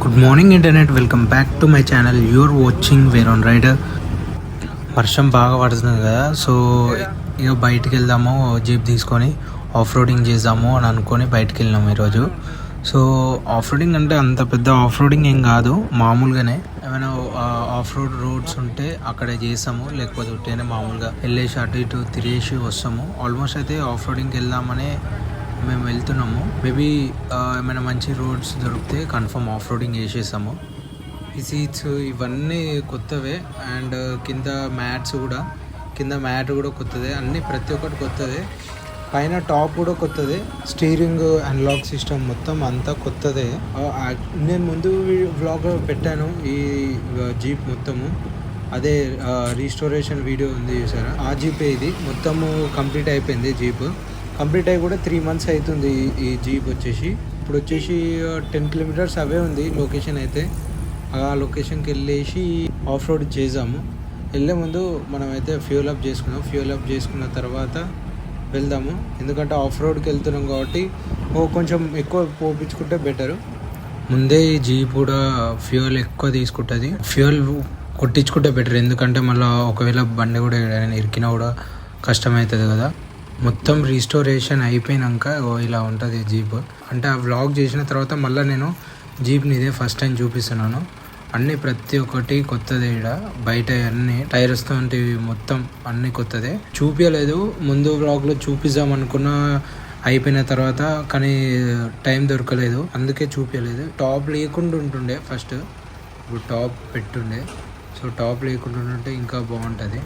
Good morning internet, welcome back to my channel. You're watching where on rider. వర్షం బాగా పడుతుంది కదా, so ఇక బయటికి వెళ్దాము, జీప్ తీసుకొని ఆఫ్ రోడింగ్ చేద్దాము అని అనుకొని బయటికి వెళ్ళినాము ఈరోజు. సో ఆఫ్ రోడింగ్ అంటే అంత పెద్ద ఆఫ్ రోడింగ్ ఏం కాదు, మామూలుగానే ఏమైనా ఆఫ్ రోడ్ రోడ్స్ ఉంటే అక్కడే చేస్తాము, లేకపోతే ఉంటేనే మామూలుగా వెళ్ళేసి అటు ఇటు తిరిగేసి వస్తాము. ఆల్మోస్ట్ అయితే ఆఫ్ రోడింగ్కి వెళ్దామని మేము వెళ్తున్నాము. మేబీ ఏమైనా మంచి రోడ్స్ దొరికితే కన్ఫర్మ్ ఆఫ్ రోడింగ్ చేసేసాము. ఈ సీట్స్ ఇవన్నీ కొత్తవే, అండ్ కింద మ్యాట్ కూడా కొత్తదే, అన్నీ ప్రతి ఒక్కటి కొత్తదే. పైన టాప్ కూడా కొత్తదే, స్టీరింగ్ అన్లాక్ సిస్టమ్ మొత్తం అంతా కొత్తదే. నేను ముందు వ్లాగ్ పెట్టాను ఈ జీప్ మొత్తము, అదే రీస్టోరేషన్ వీడియో ఉంది చూసారా, ఆ జీపే ఇది. మొత్తము కంప్లీట్ అయిపోయింది జీప్. కంప్లీట్ అయ్యి కూడా 3 months అవుతుంది ఈ జీప్ వచ్చేసి. ఇప్పుడు వచ్చేసి 10 kilometers అవే ఉంది లొకేషన్ అయితే. ఆ లొకేషన్కి వెళ్ళేసి ఆఫ్ రోడ్ చేసాము. వెళ్ళే ముందు మనమైతే ఫ్యూల్ అప్ చేసుకున్న తర్వాత వెళ్దాము, ఎందుకంటే ఆఫ్ రోడ్కి వెళ్తున్నాం కాబట్టి కొంచెం ఎక్కువ పోపించుకుంటే బెటరు. ముందే ఈ జీప్ కూడా ఫ్యూయల్ ఎక్కువ తీసుకుంటుంది, ఫ్యూయల్ కొట్టించుకుంటే బెటర్, ఎందుకంటే మళ్ళీ ఒకవేళ బండి కూడా ఇరికినా కూడా కష్టమవుతుంది కదా. మొత్తం రీస్టోరేషన్ అయిపోయినాక ఇలా ఉంటుంది జీప్. అంటే ఆ వ్లాగ్ చేసిన తర్వాత మళ్ళీ నేను జీప్ని ఇదే ఫస్ట్ టైం చూపిస్తున్నాను. అన్నీ ప్రతి ఒక్కటి కొత్తదే. ఇక్కడ బయట అన్ని టైర్స్ తో మొత్తం అన్ని కొత్తదే. చూపించలేదు ముందు వ్లాగ్లో, చూపిద్దాం అనుకున్నా అయిపోయిన తర్వాత, కానీ టైం దొరకలేదు, అందుకే చూపించలేదు. టాప్ లేకుండా ఉంటుండే ఫస్ట్, ఇప్పుడు టాప్ పెట్టుండే. సో టాప్ లేకుండా ఉంటే ఇంకా బాగుంటుంది.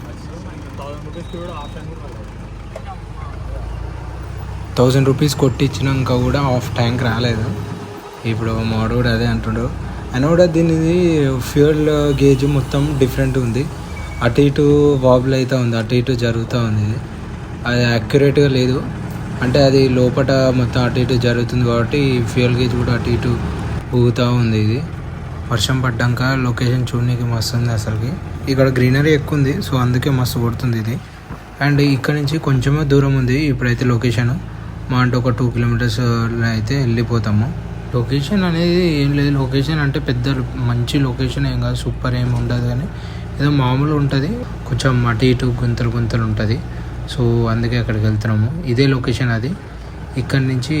1000 rupees కొట్టించినాక కూడా హాఫ్ ట్యాంక్ రాలేదు. ఇప్పుడు మాడు కూడా అదే అంటుండు. అయినా కూడా దీనిది ఫ్యూయల్ గేజ్ మొత్తం డిఫరెంట్ ఉంది, అటు ఇటు వాబుల్ అవుతూ ఉంది, అటు ఇటు జరుగుతూ ఉంది. ఇది అది యాక్యురేట్గా లేదు, అంటే అది లోపల మొత్తం అటు ఇటు జరుగుతుంది కాబట్టి ఫ్యూయల్ గేజ్ కూడా అటు ఇటు ఊగుతూ ఉంది. ఇది వర్షం పడ్డాక లొకేషన్ చూడడానికి మస్తు ఉంది అసలుకి. ఇక్కడ గ్రీనరీ ఎక్కువ ఉంది, సో అందుకే మస్తు కొడుతుంది ఇది. అండ్ ఇక్కడ నుంచి కొంచెమే దూరం ఉంది ఇప్పుడైతే లొకేషన్. మా అంటే ఒక 2 kilometers అయితే వెళ్ళిపోతాము. లొకేషన్ అనేది ఏం లేదు, లొకేషన్ అంటే పెద్ద మంచి లొకేషన్ ఏం కాదు, సూపర్ ఏమి ఉండదు, కానీ ఏదో మామూలు ఉంటుంది, కొంచెం అటు ఇటు గుంతలు ఉంటుంది. సో అందుకే అక్కడికి వెళ్తున్నాము. ఇదే లొకేషన్ అది. ఇక్కడ నుంచి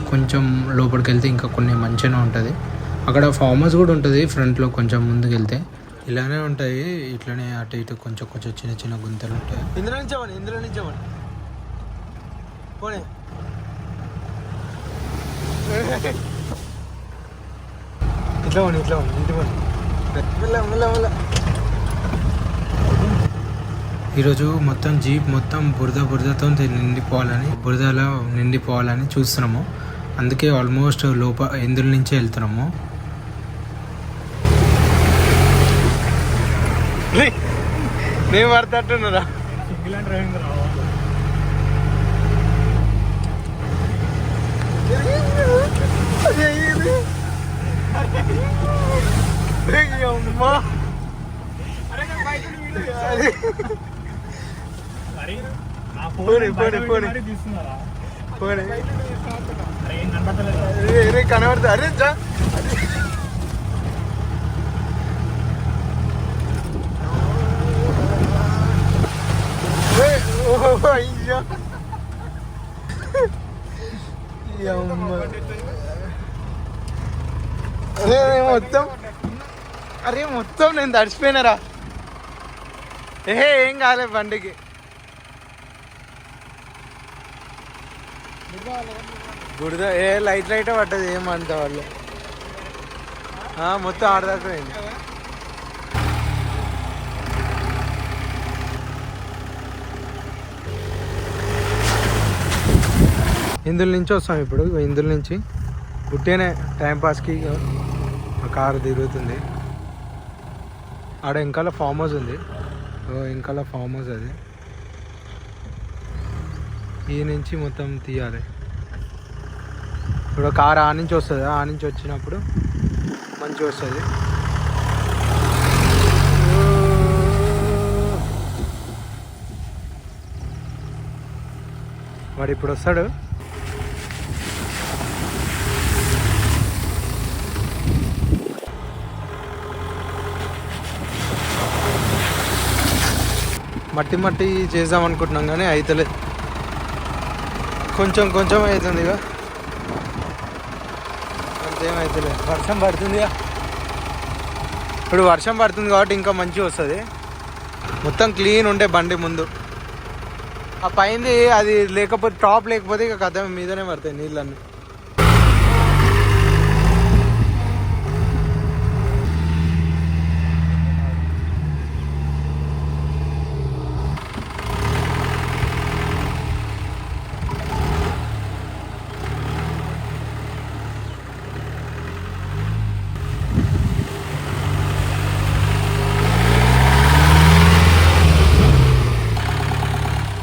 కొంచెం లోపలికి వెళ్తే ఇంకా కొన్ని మంచిగా ఉంటుంది. అక్కడ ఫామ్ హౌస్ కూడా ఉంటుంది ఫ్రంట్లో, కొంచెం ముందుకు వెళ్తే ఇలానే ఉంటాయి. ఇట్లానే అటు ఇటు కొంచెం చిన్న గుంతలు ఉంటాయి. ఇందులో నుంచి పోనీ ఇట్లా ఇంటి ఈరోజు మొత్తం జీప్ మొత్తం బురదతో బురదలో నిండిపోవాలని చూస్తున్నాము. అందుకే ఆల్మోస్ట్ ఇందుల నుంచే వెళ్తున్నాము. నేను పడతట్టున్నారా కనబడతా. అరే మొత్తం నేను తడిచిపోయినారా. ఏం కాలే బండికి. బురద లైట్ పడ్డది, ఏమంత వాళ్ళు మొత్తం ఆడదాకా పోయింది. ఇందులో నుంచి వస్తాం ఇప్పుడు. ఇందులో నుంచి గుట్టేనే టైంపాస్కి కారు తిరుగుతుంది. ఆడ వెనకాల ఫామ్ హౌస్ ఉంది, వెనకాల ఫామ్ హౌస్ అది. ఈ నుంచి మొత్తం తీయాలి. ఇప్పుడు కారు ఆ నుంచి వస్తుంది, ఆ నుంచి వచ్చినప్పుడు మంచిగా వస్తుంది. వాడు ఇప్పుడు వస్తాడు. మట్టి మట్టి చేద్దాం అనుకుంటున్నాం కానీ అవుతలేదు, కొంచెం కొంచెం అవుతుంది. ఇక అంతేం అవుతలేదు. వర్షం పడుతుంది, ఇప్పుడు వర్షం పడుతుంది కాబట్టి ఇంకా మంచిగా వస్తుంది. మొత్తం క్లీన్ ఉండే బండి ముందు, ఆ పైంది అది లేకపోతే టాప్ లేకపోతే ఇక కథ మీదనే పడతాయి నీళ్ళన్నీ.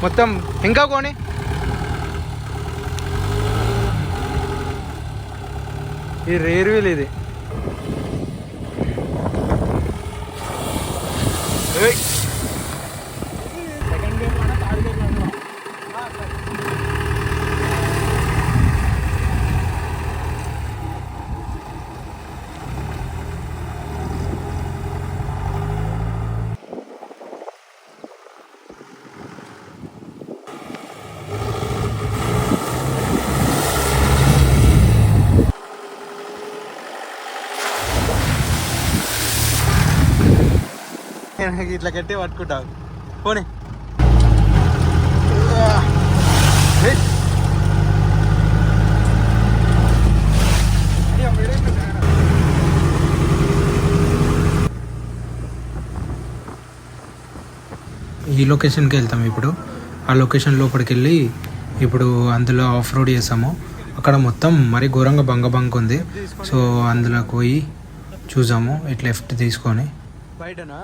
మొత్తం ఇంకా కొని ఈ రేర్ వీల్ ఇది. ఇట్లా కట్టి పట్టుకుంటావు పోనీ. ఈ లొకేషన్కి వెళ్తాం ఇప్పుడు. ఆ లొకేషన్ లోపలికి వెళ్ళి ఇప్పుడు అందులో ఆఫ్ రోడ్ చేసాము. అక్కడ మొత్తం మరి ఘోరంగా బంక ఉంది. సో అందులోకి పోయి చూసాము ఇట్లా లెఫ్ట్ తీసుకొని. బయటనా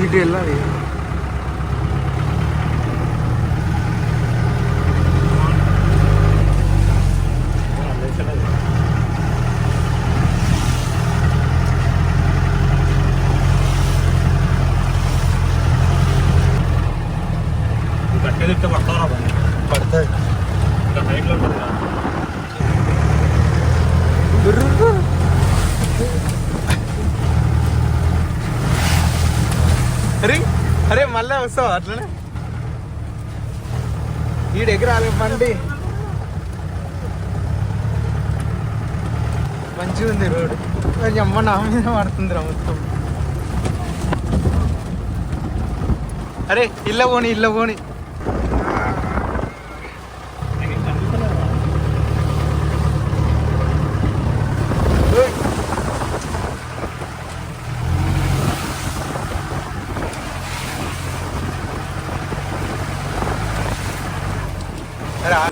ఇటు వెళ్ళాలి. పడుతుంది అరే అరే మళ్ళీ వస్తావు అట్లనే. ఈ దగ్గర రాలేమండి, మంచిగా ఉంది రోడ్. అమ్మ నా మీద పడుతుందిరా మొత్తం. అరే ఇళ్ళ పోని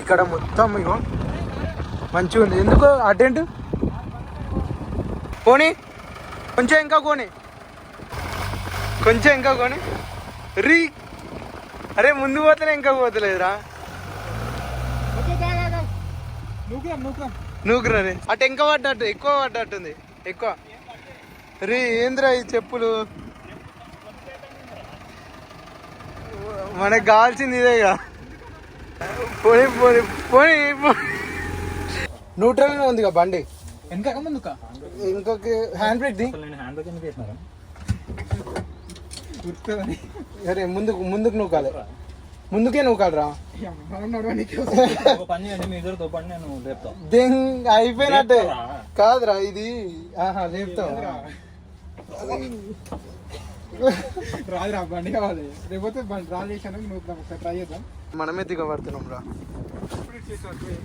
ఇక్కడ మొత్తం ఇగో మంచిగా ఉంది. ఎందుకు అటెంట్ పోనీ, కొంచెం ఇంకా కొని రీ. అరే ముందు పోతలే ఇంకా పోతలేదురా. నూకురా రే, అటు ఇంకా పడ్డట్టు ఎక్కువ పడ్డట్టుంది ఎక్కువ. రీ ఏంద్రా ఈ చెప్పులు, మనకు కావాల్సింది ఇదేగా. పోనీ పోనీ పోనీ న్యూట్రల్ ఉందిగా బండి. ఇంకొక హ్యాండ్ బ్రేక్ ది. అరే ముందుకు నూకాలి, ముందుకే నూకాలిరా. అయిపోయినట్టే కాదురా ఇది. లేపుతావు రాదురా, బండి కావాలి. లేకపోతే రాజు చేసాను ట్రై చేద్దాం. మనమే దిగబడుతున్నాం రా.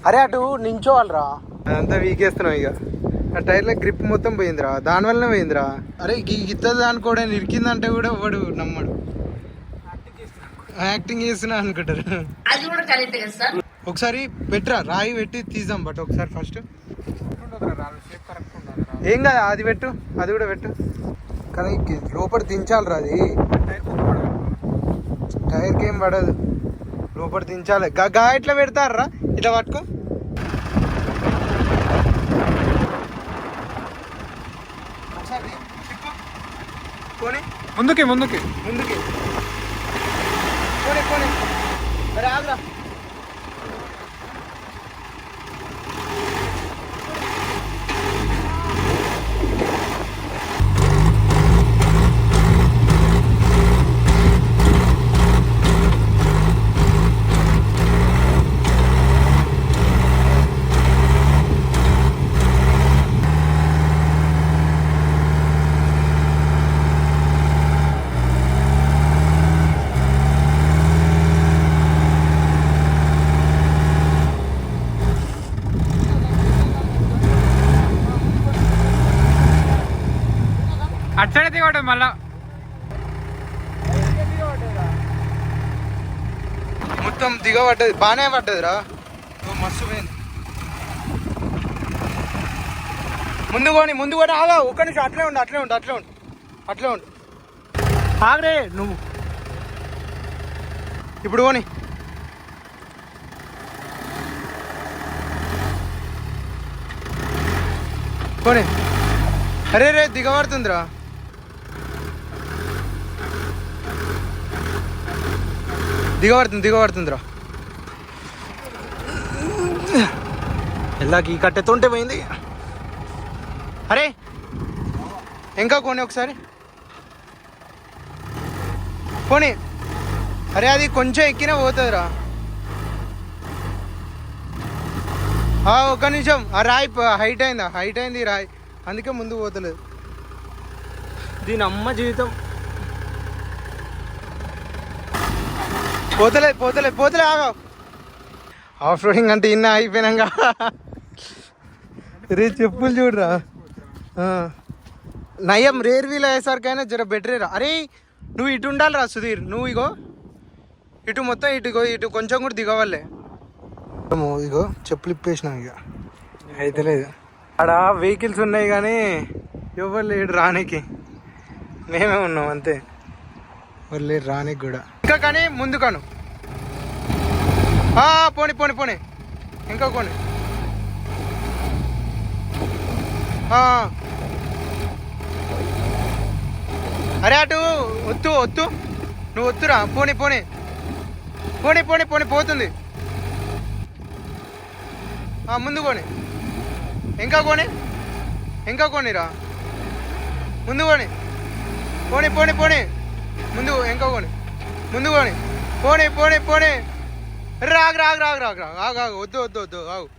అరే అటు నించోవాలరా, అదంతా వీకేస్తున్నాం. ఇక ఆ టైర్లో గ్రిప్ మొత్తం పోయిందిరా, దానివల్లనే పోయిందిరా. అరే గిత్తది అనుకోవడానికి ఇరికిందంటే కూడా వాడు నమ్మడు. యాక్టింగ్ చేస్తున్నా అనుకుంటారు. ఒకసారి పెట్టరా, రాయి పెట్టి తీద్దాం. బట్ ఒకసారి ఫస్ట్ ఏం కదా అది పెట్టు, అది కూడా పెట్టు. కానీ లోపల దించాలిరా, అది టైర్కి ఏం పడదు. లోపల దించాలి. గా ఇట్లా పెడతారా, ఇట్లా పట్టుకో. ముందుకి ముందుకి ముందుకి పోనీ. అరే ఆగ్రా. పడ్డది మళ్ళా మొత్తం దిగబడ్డది బాగానే పడ్డదిరా మస్తు పోయింది ముందు కొని ఆగా ఒక్క నిమిషం అట్లే ఉండు ఆగరే నువ్వు ఇప్పుడు పోని పోనీ అరే దిగబడుతుందిరా దిగబడుతుందిరా ఎల్లాకి కట్టెతుంటే పోయింది అరే ఇంకా కొని ఒకసారి పోనీ అరే అది కొంచెం ఎక్కినా పోతుందిరా ఒక్క నిమిషం ఆ రాయి హైట్ అయింది రాయి అందుకే ముందు పోతలేదు దీని అమ్మ జీవితం పోతలే ఆగా ఆఫ్ రోడింగ్ అంటే ఇన్న అయిపోయినాక రే చెప్పులు చూడరా నయం రేర్ వీల్ అయ్యేసరికైనా జర బెటరేరా అరే నువ్వు ఇటు ఉండాలిరా సుధీర్ నువ్వు ఇగో ఇటు మొత్తం ఇటు కొంచెం కూడా దిగవాలే ఇగో చెప్పులు ఇప్పేసినాం ఇక అయితే లేదు ఆడ వెహికల్స్ ఉన్నాయి కానీ ఎవరు లేడు రానికి మేమే ఉన్నాం అంతే ఎవరు లేడు రానికి కూడా ఇంకా కానీ ముందు కాను పోనీ ఇంకా కొని అరే అటు వద్దు నువ్వు వద్దురా పోనీ పోతుంది ముందు కొని ఇంకా కొనిరా ముందు కొని పోనీ ముందు ఇంకా కొని ముందు కొని పోనీ రాగు వద్దు ఆగు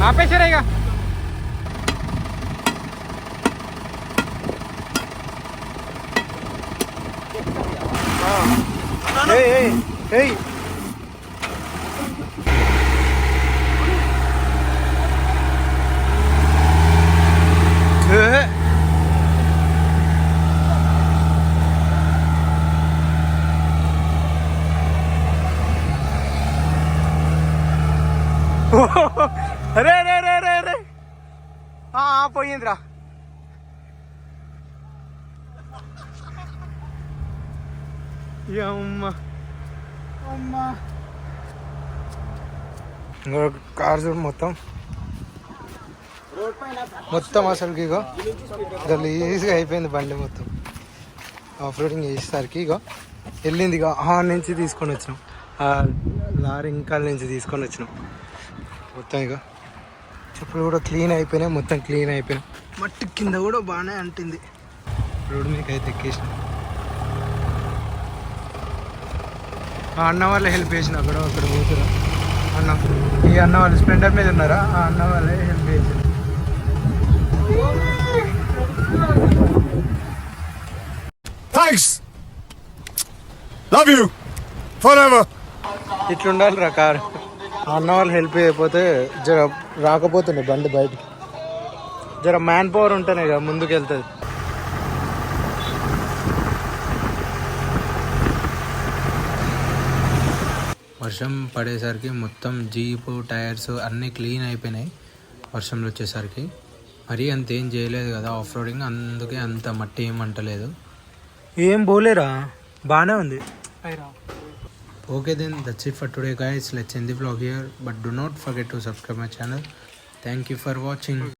ఆపేసారా ఇక రే పోయిందిరా కార్ చూడు మొత్తం అసలుకి ఇగో ఈజీగా అయిపోయింది బండి మొత్తం ఆఫ్ రోడింగ్ చేసేసరికి ఇగో వెళ్ళింది ఇక హార్న్ నుంచి తీసుకొని వచ్చినాం లారీ ఇంకా నుంచి తీసుకొని వచ్చినాం మొత్తం ఇక చెప్పులు కూడా క్లీన్ అయిపోయినాయి మొత్తం క్లీన్ అయిపోయినాయి మట్టి కింద కూడా బాగానే అంటింది రోడ్డు మీకు అయితే ఎక్కేసిన అన్న వాళ్ళే హెల్ప్ చేసిన అక్కడ పోతున్నా ఈ అన్న వాళ్ళు స్ప్లెండర్ మీద ఉన్నారా ఆ అన్న వాళ్ళే హెల్ప్ చేసారు Thanks. Love you. Forever. ఇట్లుండాలి రా కారు. అన్న వాళ్ళు హెల్ప్ చేయకపోతే జర రాకపోతుండే బండి బయటికి. జర మ్యాన్ పవర్ ఉంటేనే కదా ముందుకు వెళ్తుంది. వర్షం పడేసరికి మొత్తం జీపు టైర్స్ అన్నీ క్లీన్ అయిపోయినాయి వర్షంలో వచ్చేసరికి. మరీ అంతేం చేయలేదు కదా ఆఫ్ రోడింగ్, అందుకే అంత మట్టి ఏం అంటలేదు. ఏం పోలేరా, బాగానే ఉంది. Okay then that's it for today guys. Let's end the vlog here, but do not forget to subscribe my channel. Thank you for watching.